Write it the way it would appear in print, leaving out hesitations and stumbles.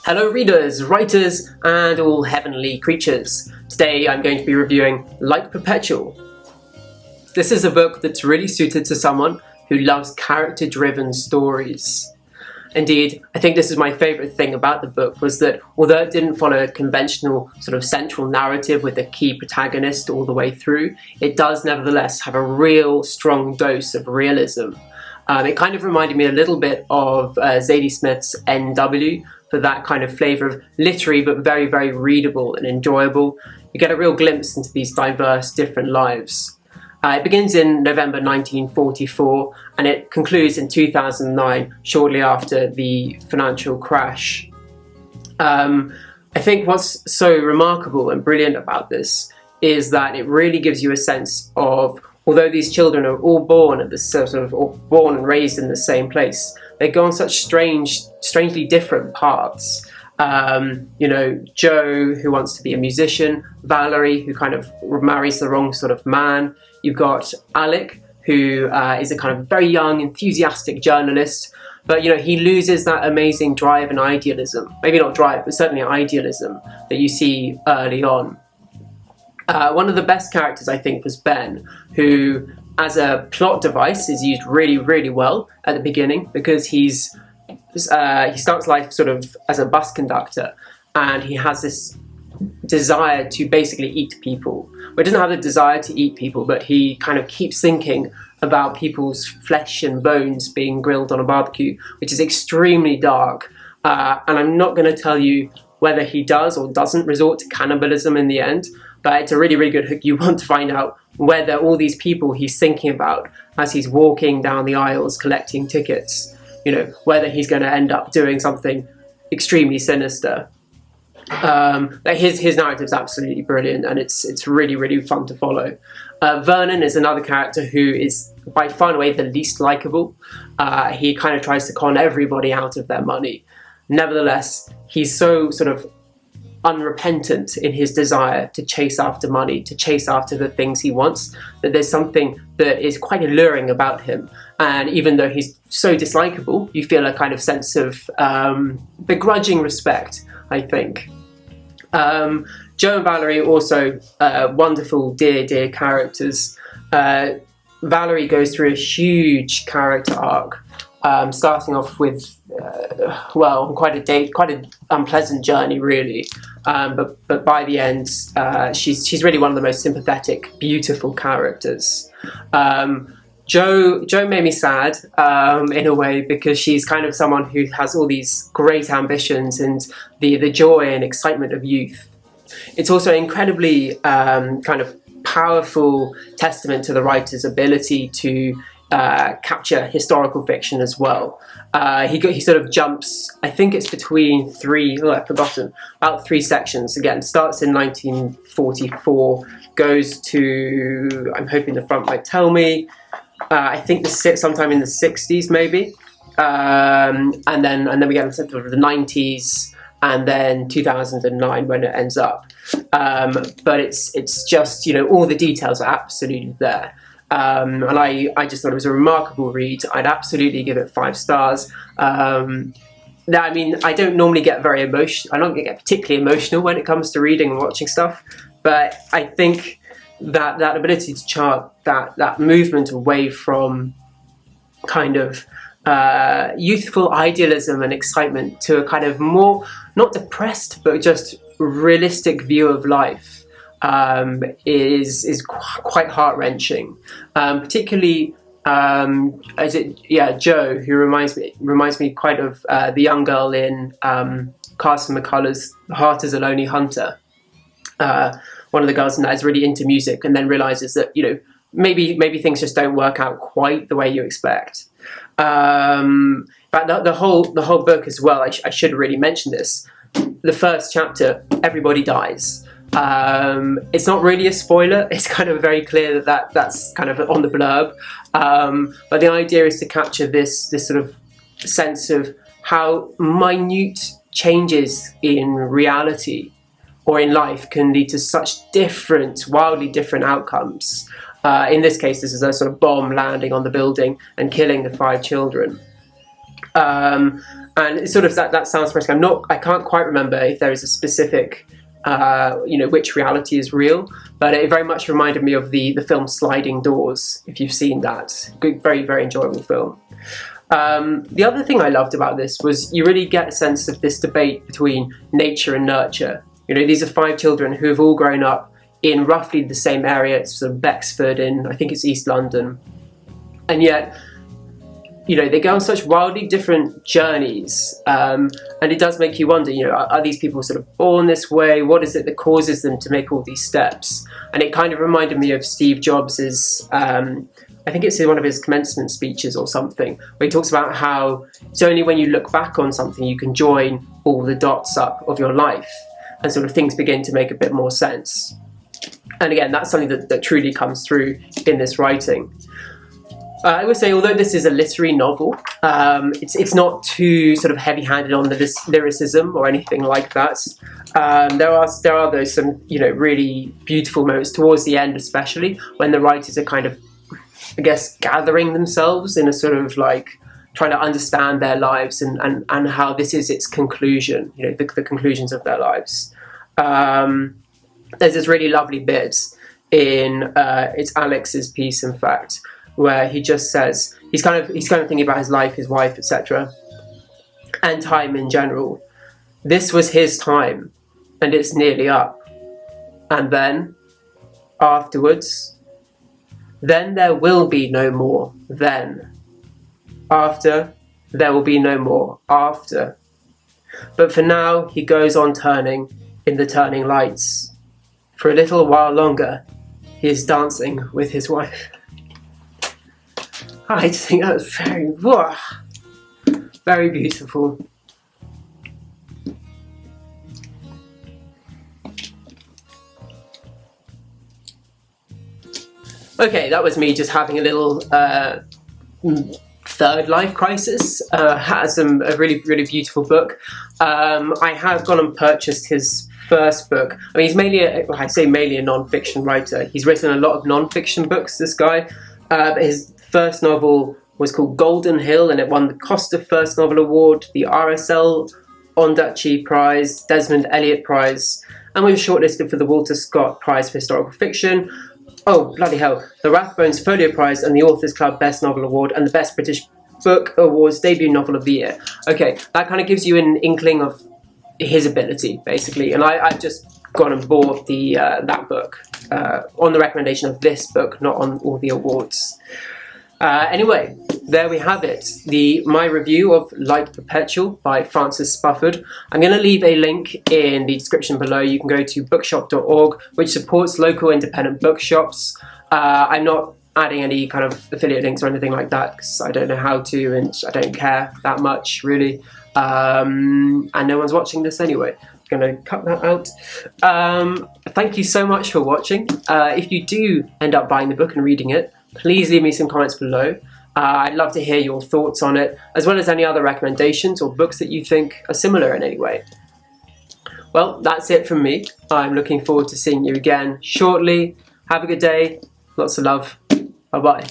Hello readers, writers, and all heavenly creatures. Today I'm going to be reviewing Light Perpetual. This is a book that's really suited to someone who loves character-driven stories. Indeed, I think this is my favourite thing about the book was that although it didn't follow a conventional sort of central narrative with a key protagonist all the way through, it does nevertheless have a real strong dose of realism. It kind of reminded me a little bit of Zadie Smith's N.W. for that kind of flavour of literary but very, very readable and enjoyable. You get a real glimpse into these diverse, different lives. It begins in November 1944 and it concludes in 2009, shortly after the financial crash. I think what's so remarkable and brilliant about this is that it really gives you a sense of, although these children are all born at the born and raised in the same place, they go on such strangely different paths. Jo, who wants to be a musician, Valerie, who kind of marries the wrong sort of man. You've got Alec, who is a kind of very young, enthusiastic journalist, but he loses that amazing drive and idealism. Maybe not drive, but certainly idealism that you see early on. One of the best characters, I think, was Ben, who, as a plot device, is used really, really well at the beginning because he starts life sort of as a bus conductor, and he has this desire to basically eat people. Well, he doesn't have the desire to eat people, but he kind of keeps thinking about people's flesh and bones being grilled on a barbecue, which is extremely dark. And I'm not going to tell you whether he does or doesn't resort to cannibalism in the end, but it's a really, really good hook. You want to find out whether all these people he's thinking about as he's walking down the aisles collecting tickets, whether he's going to end up doing something extremely sinister. His narrative's absolutely brilliant, and it's really, really fun to follow. Vernon is another character who is by far and away the least likeable. He kind of tries to con everybody out of their money. Nevertheless, he's so sort of unrepentant in his desire to chase after money, to chase after the things he wants, that there's something that is quite alluring about him. And even though he's so dislikable, you feel a kind of sense of begrudging respect, I think. Jo and Valerie also wonderful, dear characters. Valerie goes through a huge character arc, starting off with quite an unpleasant journey, really. But by the end, she's really one of the most sympathetic, beautiful characters. Jo made me sad in a way because she's kind of someone who has all these great ambitions and the joy and excitement of youth. It's also incredibly kind of powerful testament to the writer's ability to capture historical fiction as well. He sort of jumps, I think it's between about three sections. Again, starts in 1944, goes to, I'm hoping the front might tell me, I think sometime in the 60s maybe, and then we get into sort of the 90s, and then 2009 when it ends up. But it's just, all the details are absolutely there. And I just thought it was a remarkable read. I'd absolutely give it 5 stars. I don't normally get very emotional. I don't get particularly emotional when it comes to reading and watching stuff, but I think that ability to chart that movement away from kind of youthful idealism and excitement to a kind of more, not depressed, but just realistic view of life is quite heart-wrenching. Particularly Jo, who reminds me quite of the young girl in Carson McCullers' Heart is a Lonely Hunter. One of the girls in that is really into music and then realizes that maybe things just don't work out quite the way you expect. But the whole book as well, I should really mention this. The first chapter, everybody dies. It's not really a spoiler. It's kind of very clear that's kind of on the blurb. But the idea is to capture this sort of sense of how minute changes in reality or in life can lead to such wildly different outcomes. In this case, this is a sort of bomb landing on the building and killing the 5 children. And it's sort of that sounds depressing. I can't quite remember if there is a specific, which reality is real, but it very much reminded me of the film Sliding Doors, if you've seen that. Good, very, very enjoyable film. The other thing I loved about this was you really get a sense of this debate between nature and nurture. These are 5 children who have all grown up in roughly the same area. It's sort of Bexford in, I think it's East London. And yet, they go on such wildly different journeys, and it does make you wonder, are these people sort of born this way? What is it that causes them to make all these steps? And it kind of reminded me of Steve Jobs's, I think it's in one of his commencement speeches or something, where he talks about how it's only when you look back on something you can join all the dots up of your life, and sort of things begin to make a bit more sense. And again, that's something that truly comes through in this writing. I would say, although this is a literary novel, it's not too sort of heavy-handed on the lyricism or anything like that. There are those some really beautiful moments towards the end, especially when the writers are kind of, I guess, gathering themselves in a sort of like trying to understand their lives and how this is its conclusion, the conclusions of their lives. There's this really lovely bit in it's Alex's piece, in fact, where he just says he's kind of thinking about his life, his wife, etc., and time in general. This was his time, and it's nearly up. And then, afterwards, then there will be no more then. After, there will be no more after. But for now, he goes on turning in the turning lights. For a little while longer, he is dancing with his wife. I just think that was very beautiful. Okay, that was me just having a little third life crisis. Has a really, really beautiful book. I have gone and purchased his first book. I mean, he's mainly a non-fiction writer. He's written a lot of non-fiction books, this guy. But his first novel was called Golden Hill, and it won the Costa First Novel Award, the RSL Ondaatje Prize, Desmond Elliott Prize, and we were shortlisted for the Walter Scott Prize for Historical Fiction. Oh, bloody hell. The Rathbones Folio Prize and the Authors Club Best Novel Award and the Best British Book Awards Debut Novel of the Year. Okay, that kind of gives you an inkling of his ability, basically. And I've just gone and bought that book on the recommendation of this book, not on all the awards. Anyway, there we have it. My review of Light Perpetual by Francis Spufford. I'm going to leave a link in the description below. You can go to bookshop.org, which supports local independent bookshops. I'm not adding any kind of affiliate links or anything like that because I don't know how to, and I don't care that much, really. And no one's watching this anyway. I'm going to cut that out. Thank you so much for watching. If you do end up buying the book and reading it, please leave me some comments below. I'd love to hear your thoughts on it, as well as any other recommendations or books that you think are similar in any way. Well, that's it from me. I'm looking forward to seeing you again shortly. Have a good day. Lots of love. Bye-bye.